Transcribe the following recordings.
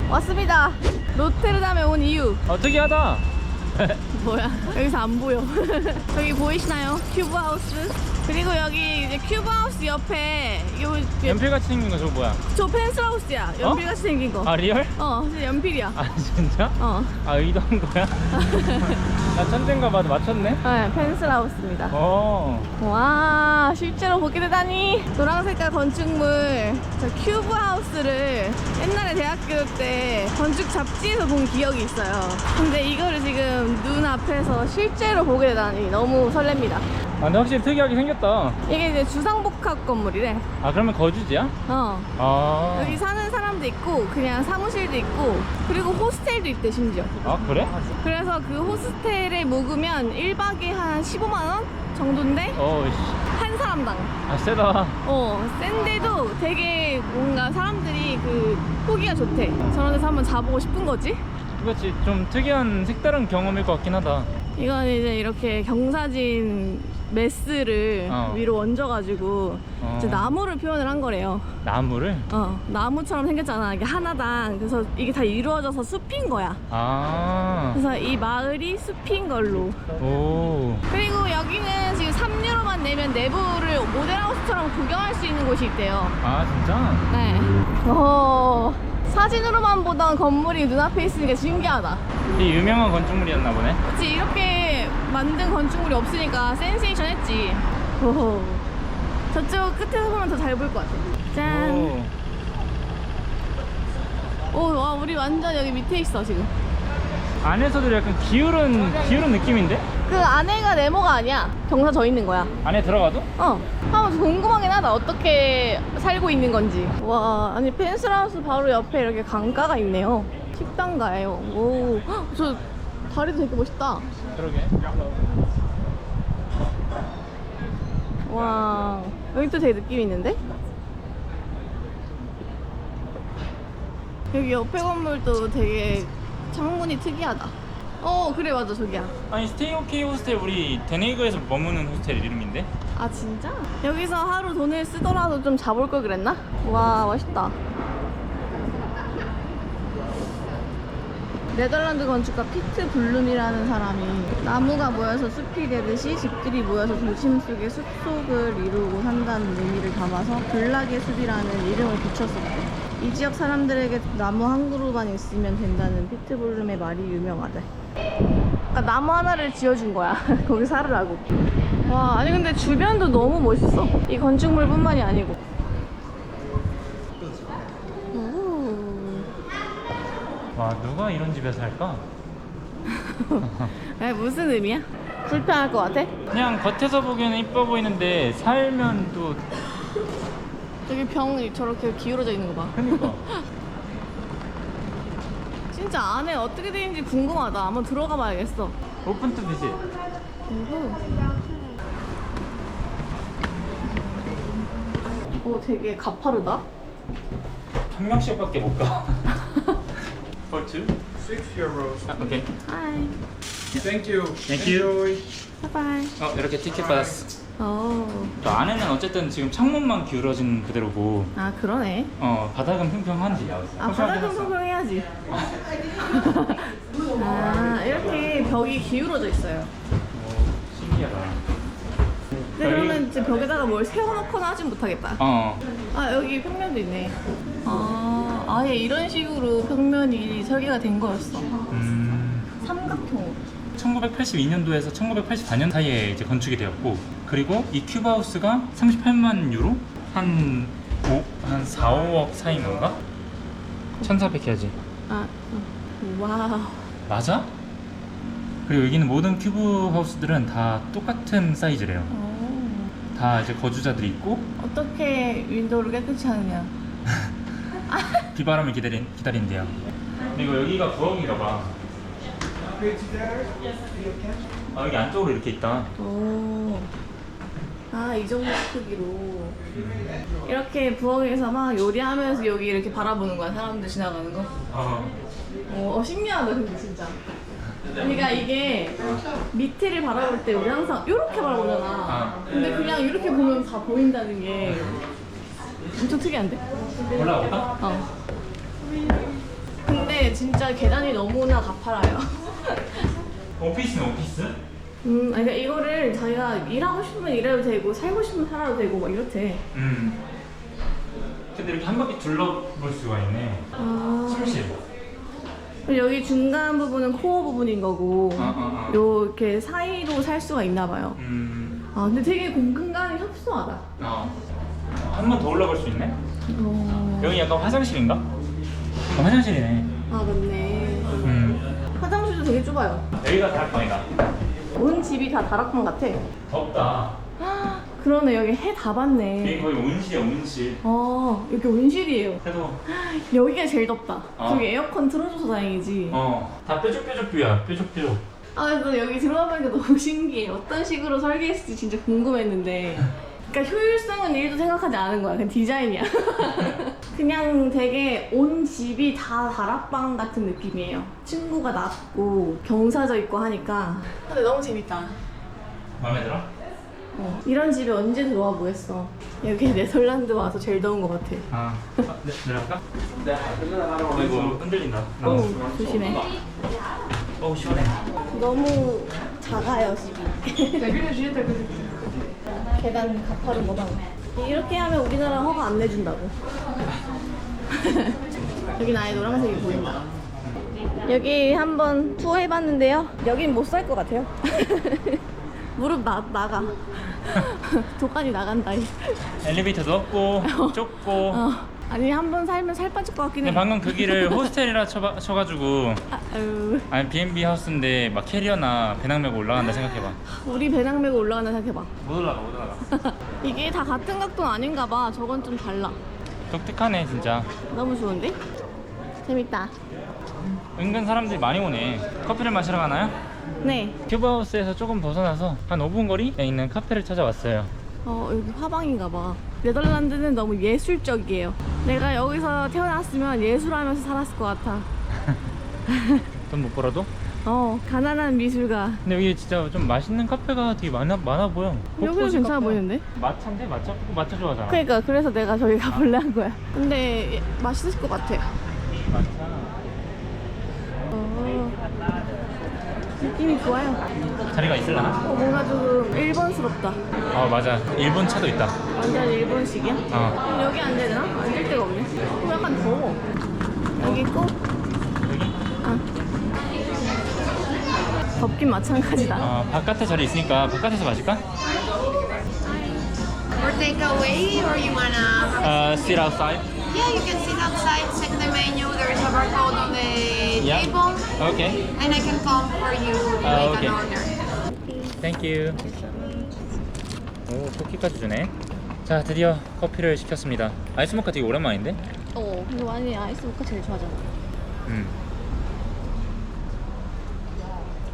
왔습니다. 로테르담에 온 이유. 특이하다. 뭐야? 여기서 안 보여. 저기 보이시나요? 큐브 하우스. 그리고 여기 이제 큐브 하우스 옆에 연필같이 생긴 거 저거 뭐야? 저 펜스하우스야. 연필같이 생긴 거. 아 리얼? 진짜 연필이야. 아 진짜? 어. 아 의도한 거야? 나 천재인가 봐도 맞췄네? 네, 펜스하우스입니다. 와, 실제로 보게 되다니. 노란 색깔 건축물, 저 큐브 하우스를 옛날에 대학교 때 건축 잡지에서 본 기억이 있어요. 근데 이거를 지금 눈앞에서 실제로 보게 되다니 너무 설렙니다. 아 근데 확실히 특이하게 생겼다. 이게 이제 주상복합 건물이래. 아 그러면 거주지야? 여기 사는 사람도 있고 그냥 사무실도 있고 그리고 호스텔도 있대 심지어. 아 그래? 그래서 그 호스텔에 묵으면 1박에 한 15만원 정도인데 한 사람당. 아 세다. 센데도 되게 뭔가 사람들이 그 포기가 좋대. 저런 데서 한번 자보고 싶은 거지. 그렇지, 좀 특이한 색다른 경험일 것 같긴 하다. 이건 이제 이렇게 경사진 메스를 위로 얹어가지고 이제 나무를 표현을 한 거래요. 나무를? 나무처럼 생겼잖아. 이게 하나당. 그래서 이게 다 이루어져서 숲인 거야. 그래서 이 마을이 숲인 걸로. 그리고 여기는 지금 3유로만 내면 내부를 모델하우스처럼 구경할 수 있는 곳이 있대요. 아 진짜? 네. 사진으로만 보던 건물이 눈앞에 있으니까 신기하다. 이 유명한 건축물이었나 보네. 그치, 이렇게 만든 건축물이 없으니까 센세이션 했지. 저쪽 끝에서 보면 더 잘 보일 것 같아. 짠. 와, 우리 완전 여기 밑에 있어 지금. 안에서도 약간 기울은 느낌인데? 그 안에가 네모가 아니야. 경사 져 있는 거야. 안에 들어가도? 한번 궁금하긴 하다. 어떻게 살고 있는 건지. 와, 아니 펜스하우스 바로 옆에 이렇게 강가가 있네요. 식당가예요. 저 다리도 되게 멋있다. 그러게. 와, 여기 또 되게 느낌 있는데? 여기 옆에 건물도 되게 창문이 특이하다. 그래, 맞아, 저기야. 아니 스테이 오케이 호스텔 우리 데네이거에서 머무는 호스텔 이름인데? 아, 진짜? 여기서 하루 돈을 쓰더라도 좀 자볼 걸 그랬나? 와, 멋있다. 네덜란드 건축가 피트 블룸이라는 사람이 나무가 모여서 숲이 되듯이 집들이 모여서 도심 속에 숲속을 이루고 산다는 의미를 담아서 블락의 숲이라는 이름을 붙였었대. 이 지역 사람들에게 나무 한 그루만 있으면 된다는 피트 블룸의 말이 유명하대. 그러니까 나무 하나를 지어준 거야. 거기 살으라고. 와, 아니 근데 주변도 너무 멋있어. 이 건축물뿐만이 아니고. 와, 누가 이런 집에 살까? 무슨 의미야? 불편할 것 같아? 그냥 겉에서 보기에는 이뻐 보이는데 살면 또 저기 병이 저렇게 기울어져 있는 거 봐. 그니까. 진짜 안에 어떻게 되는지 궁금하다. 한번 들어가 봐야겠어. 오픈 투 비짓. 되게 가파르다. 한 명씩밖에 못 가. For two? 6 euros. 오케이. 하이. Thank you. Thank you. 바이바이. 이렇게 티켓 받았어. 저 안에는 어쨌든 지금 창문만 기울어진 그대로고 그러네. 바닥은 평평한지. 바닥은 평평해야지. 이렇게 벽이 기울어져 있어요. 신기하다. 근데 그러면 이제 벽에다가 뭘 세워놓거나 하진 못하겠다. 여기 평면도 있네. 아예 이런 식으로 평면이 설계가 된 거였어. 삼각형으로. 1982년도에서 1984년 사이에 이제 건축이 되었고, 그리고 이 큐브 하우스가 38만 유로? 한 4, 5억 사이인 건가? 1400 해야지. 와우. 맞아? 그리고 여기는 모든 큐브 하우스들은 다 똑같은 사이즈래요. 다 이제 거주자들이 있고. 어떻게 윈도우를 깨끗이 하느냐. 비바람을 기다린대요. 그리고 여기가 부엌인가 봐. 여기 안쪽으로 이렇게 있다. 이 정도 크기로. 이렇게 부엌에서 막 요리하면서 여기 이렇게 바라보는 거야, 사람들 지나가는 거. 신기하다, 근데 진짜. 그러니까 이게 밑에를 바라볼 때 우리 항상 이렇게 바라보잖아. 근데 그냥 이렇게 보면 다 보인다는 게 엄청 특이한데? 올라갈까? 근데 근데 진짜 계단이 너무나 가파라요. 오피스는 오피스? 아니 그러니까 이거를 자기가 일하고 싶으면 일해도 되고 살고 싶으면 살아도 되고 막 이렇대. 근데 이렇게 한 바퀴 둘러볼 수가 있네. 아. 침실. 그리고 여기 중간 부분은 코어 부분인 거고 요 이렇게 사이로 살 수가 있나 봐요. 아 근데 되게 공간이 협소하다. 한 번 더 올라갈 수 있네? 여기 약간 화장실인가? 화장실이네. 아 맞네. 화장실도 되게 좁아요. 여기가 다락방이다. 온 집이 다 다락방 같아. 덥다. 그러네. 여기 해 다 여기 봤네. 거의 온실이야, 온실. 여기 온실이에요. 해도 여기가 제일 덥다. 저기 에어컨 틀어줘서 다행이지. 다 뾰족뾰족 뷰야, 뾰족뾰족. 아 근데 여기 들어가보니까 너무 신기해. 어떤 식으로 설계했을지 진짜 궁금했는데 그러니까 효율성은 1도 생각하지 않은 거야. 그냥 디자인이야. 그냥 되게 온 집이 다 다락방 같은 느낌이에요. 친구가 낮고 경사져 있고 하니까. 근데 너무 재밌다. 마음에 들어? 이런 집에 언제 들어와 보겠어. 여기 네덜란드 와서 제일 더운 것 같아. 내려갈까? 이거 흔들린다. 오, 조심해. 시원해. 너무 작아요, 집이. 계단 가파른 거 봐. 이렇게 하면 우리나라 허가 안 내준다고. 여긴 아예 노란색이 보인다. 여기 한번 투어 해봤는데요. 여긴 못 살 것 같아요. 무릎 나가. 도까지 나간다. 엘리베이터도 없고 좁고. 아니 한 번 살면 살 빠질 것 같긴 해. 근데 방금 그 길을 호스텔이라 쳐가지고 아니 B&B 하우스인데 막 캐리어나 배낭 메고 올라간다 생각해봐. 우리 배낭 메고 올라가나 생각해봐. 못 올라가. 이게 다 같은 각도는 아닌가 봐. 저건 좀 달라. 독특하네 진짜. 너무 좋은데? 재밌다. 은근 사람들이 많이 오네. 커피를 마시러 가나요? 네. 큐브하우스에서 조금 벗어나서 한 5분 거리에 있는 카페를 찾아왔어요. 여기 화방인가 봐. 네덜란드는 너무 예술적이에요. 내가 여기서 태어났으면 예술하면서 살았을 것 같아. 돈 못 벌어도? 가난한 미술가. 근데 여기 진짜 좀 맛있는 카페가 되게 많아 보여. 여기도 곳곳이 괜찮아 카페야. 보이는데? 마차인데? 마차 좋아하잖아. 그러니까 그래서 내가 저기 가볼래 한 거야. 근데 맛있을 것 같아. 마차. 느낌이 좋아요. 자리가 있을라나? 뭔가 좀 일본스럽다. 맞아. 일본 차도 있다. 완전 일본식이야? 그럼 여기 앉아야 되나? 앉을 데가 없네. 약간 더워. 여기 있고. 여기? 덥긴 마찬가지다. 바깥에 자리 있으니까 바깥에서 마실까? Or take away, or you wanna? Sit outside. Yeah, you can sit outside, check the menu. There is a barcode on the Yeah. table, Okay. and I can come for you to make okay. an order. Thank you. 오, 쿠키까지 주네. 자, 드디어 커피를 시켰습니다. 아이스 모카 되게 오랜만인데? 근데 많이 아이스 모카 제일 좋아하잖아.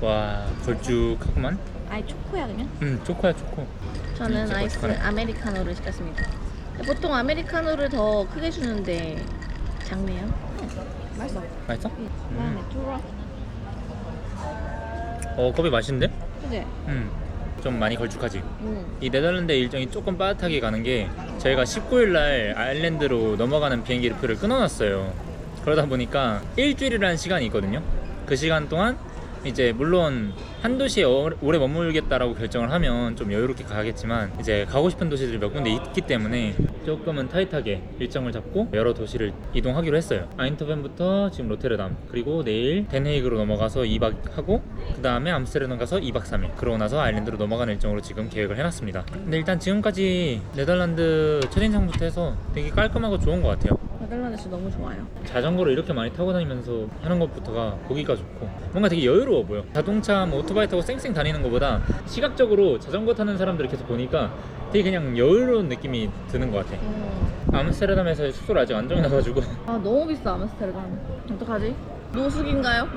와, 걸쭉하구만. 아이 초코야 그냥? 초코야, 초코. 저는 진짜 아이스 거짓말해. 아메리카노를 시켰습니다. 보통 아메리카노를 더 크게 주는데 작네요. 맛있어. 맛있어? 마음에 들어. 커피 맛있는데? 그지? 좀 많이 걸쭉하지? 이 네덜란드 일정이 조금 빠듯하게 가는 게 저희가 19일날 아일랜드로 넘어가는 비행기 표를 끊어놨어요. 그러다 보니까 일주일이라는 시간이 있거든요. 그 시간 동안 이제 물론 한 도시에 오래 머물겠다라고 결정을 하면 좀 여유롭게 가겠지만 이제 가고 싶은 도시들이 몇 군데 있기 때문에 조금은 타이트하게 일정을 잡고 여러 도시를 이동하기로 했어요. 아인토벤부터 지금 로테르담, 그리고 내일 덴헤이그로 넘어가서 2박 하고 그 다음에 암스테르담 가서 2박 3일, 그러고 나서 아일랜드로 넘어가는 일정으로 지금 계획을 해놨습니다. 근데 일단 지금까지 네덜란드 첫인상부터 해서 되게 깔끔하고 좋은 것 같아요. 네덜란드 진짜 너무 좋아요. 자전거를 이렇게 많이 타고 다니면서 하는 것부터가 보기가 좋고 뭔가 되게 여유로워 보여. 자동차, 오토바이 타고 쌩쌩 다니는 것보다 시각적으로 자전거 타는 사람들을 계속 보니까 되게 그냥 여유로운 느낌이 드는 것 같아. 암스테르담에서 숙소를 아직 안 정해놔가지고 너무 비싸 암스테르담. 어떡하지? 노숙인가요?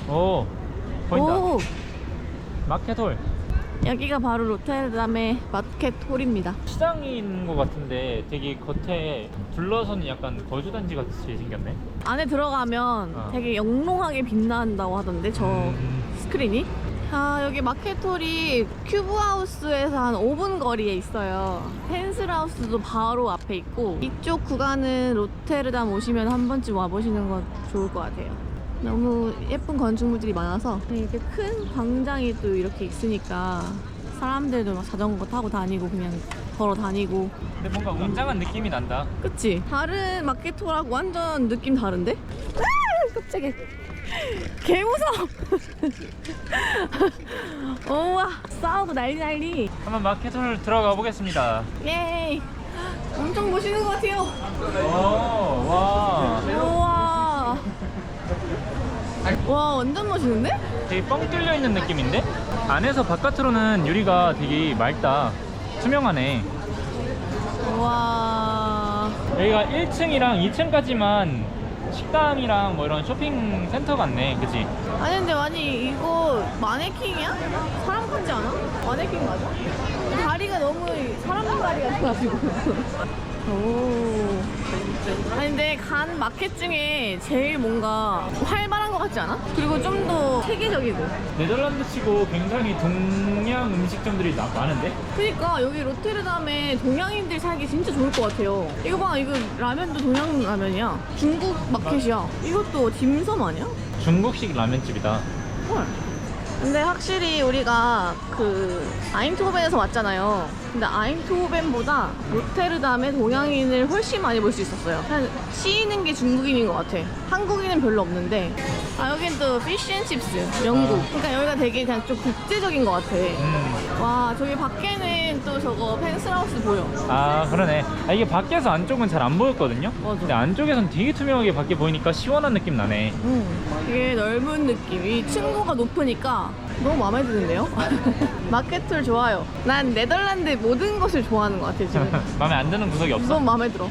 오, 보인다. 오, 마켓홀. 여기가 바로 로테르담의 마켓홀입니다. 시장이 있는 것 같은데 되게 겉에 둘러서는 약간 거주단지 같이 생겼네. 안에 들어가면 되게 영롱하게 빛난다고 하던데 저 스크린이. 아, 여기 마켓홀이 큐브하우스에서 한 5분 거리에 있어요. 펜슬하우스도 바로 앞에 있고, 이쪽 구간은 로테르담 오시면 한 번쯤 와보시는 거 좋을 것 같아요. 너무 예쁜 건축물들이 많아서 이렇게 큰 광장이 또 이렇게 있으니까 사람들도 막 자전거 타고 다니고 그냥 걸어 다니고. 근데 뭔가 웅장한 느낌이 난다. 그치? 다른 마켓홀하고 완전 느낌 다른데? 아, 깜짝이야. 개 무서워. 우와, 싸우고 난리. 한번 마켓홀 들어가 보겠습니다. 예이. 엄청 멋있는 것 같아요. 오, 와. 우와. 와, 완전 멋있는데? 되게 뻥 뚫려 있는 느낌인데? 안에서 바깥으로는 유리가 되게 맑다. 투명하네. 우와. 여기가 1층이랑 2층까지만 식당이랑 뭐 이런 쇼핑 센터 같네. 그치? 아니 근데 아니 이거 마네킹이야? 사람 같지 않아? 마네킹 맞아? 다리가 너무 사람 다리 같아가지고. 오. 아니 근데 간 마켓 중에 제일 뭔가 활발한 것 같지 않아? 그리고 좀 더 세계적이고. 네덜란드 치고 굉장히 동양 음식점들이 많은데? 그니까 여기 로테르담에 동양인들 살기 진짜 좋을 것 같아요. 이거 봐, 이거 라면도 동양 라면이야. 중국 마켓이야. 이것도 딤섬 아니야? 중국식 라면집이다. 헐. 근데 확실히 우리가 그 아인트호벤에서 왔잖아요. 근데 아인트호벤보다 로테르담의 동양인을 훨씬 많이 볼 수 있었어요. 한 치이는 게 중국인인 것 같아. 한국인은 별로 없는데. 아, 여긴 또 피쉬앤칩스 영국. 그러니까 여기가 되게 그냥 좀 국제적인 것 같아. 와, 저기 밖에는 또 저거 펜스하우스 보여. 아, 그러네. 아, 이게 밖에서 안쪽은 잘 안 보였거든요? 맞아. 근데 안쪽에선 되게 투명하게 밖에 보이니까 시원한 느낌 나네. 되게 넓은 느낌. 이 층고가 높으니까 너무 마음에 드는데요? 마켓홀 좋아요. 난 네덜란드 모든 것을 좋아하는 것 같아 지금. 마음에 안 드는 구석이 없어? 너무 마음에 들어.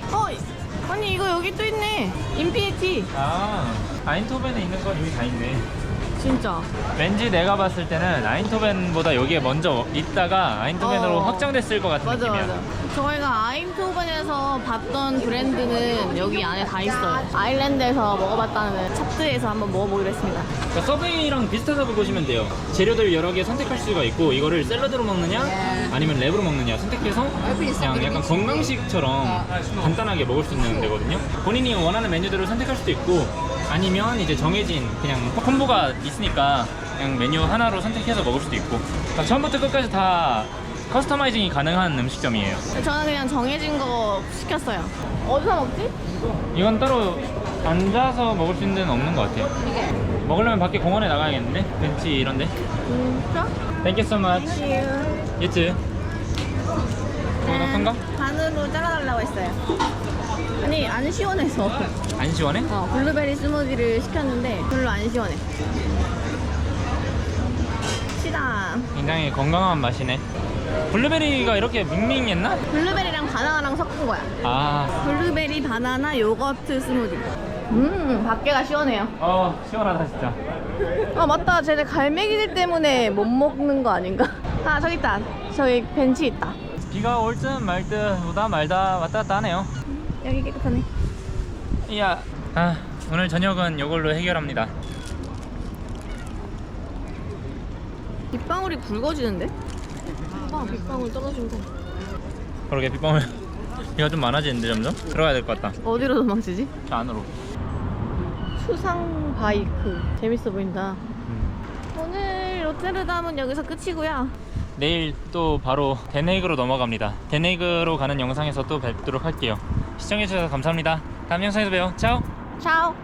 아니 이거 여기 또 있네. 인피니티. 아, 아인토벤에 있는 건 여기 다 있네. 진짜. 왠지 내가 봤을 때는 아인토벤보다 여기에 먼저 있다가 아인토벤으로 확장됐을 것 같은 맞아 느낌이야. 맞아. 저희가 아인토벤에서 봤던 브랜드는 여기 안에 다 있어요. 아일랜드에서 먹어봤다는 차트에서 한번 먹어보기로 했습니다. 그러니까 서브웨이랑 비슷하다고 보시면 돼요. 재료들 여러 개 선택할 수가 있고 이거를 샐러드로 먹느냐 아니면 랩으로 먹느냐 선택해서 그냥 약간 건강식처럼 간단하게 먹을 수 있는 데거든요. 본인이 원하는 메뉴대로 선택할 수도 있고 아니면 이제 정해진 그냥 콤보가 있으니까 그냥 메뉴 하나로 선택해서 먹을 수도 있고 그러니까 처음부터 끝까지 다 커스터마이징이 가능한 음식점이에요. 저는 그냥 정해진 거 시켰어요. 어디서 먹지? 이건 따로 앉아서 먹을 수 있는 데는 없는 것 같아요. 먹으려면 밖에 공원에 나가야겠는데? 벤치 이런데? 좋아? Thank you so much. 땡큐. You too. 이거 더 큰가? 반으로 잘라달라고 했어요. 아니 안 시원해서. 안 시원해? 블루베리 스무디를 시켰는데 별로 안 시원해. 시다. 굉장히 건강한 맛이네. 블루베리가 이렇게 밍밍했나? 블루베리랑 바나나랑 섞은 거야. 아, 블루베리 바나나 요거트 스무디. 밖에가 시원해요. 시원하다 진짜. 아 맞다, 쟤네 갈매기들 때문에 못 먹는 거 아닌가? 아 저기 있다. 저기 벤치 있다. 비가 올 듯 말 듯 오다 말다 왔다 갔다 하네요. 여기 깨끗하네. 이야. 오늘 저녁은 이걸로 해결합니다. 빗방울이 굵어지는데? 봐, 빗방울 떨어진 거. 그러게 빗방울 비가 좀 많아지는데 점점? 들어가야 될 것 같다. 어디로 도망치지? 저 안으로. 수상 바이크. 재밌어 보인다. 오늘 로테르담은 여기서 끝이고요. 내일 또 바로 데네이그로 넘어갑니다. 데네이그로 가는 영상에서 또 뵙도록 할게요. 시청해주셔서 감사합니다. 다음 영상에서 봬요. 차오. 차오.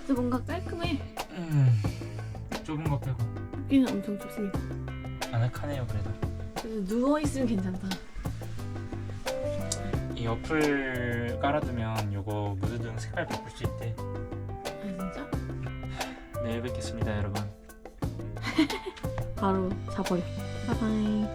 또 뭔가 깔끔해. 좁은 거 빼고 여기는 엄청 좁습니다. 아늑하네요. 그래도 그래서 누워있으면 괜찮다. 이 어플 깔아두면 요거 무드등 색깔 바꿀 수 있대. 아 진짜? 내일 뵙겠습니다 여러분. 바로 자버려. 바이바이.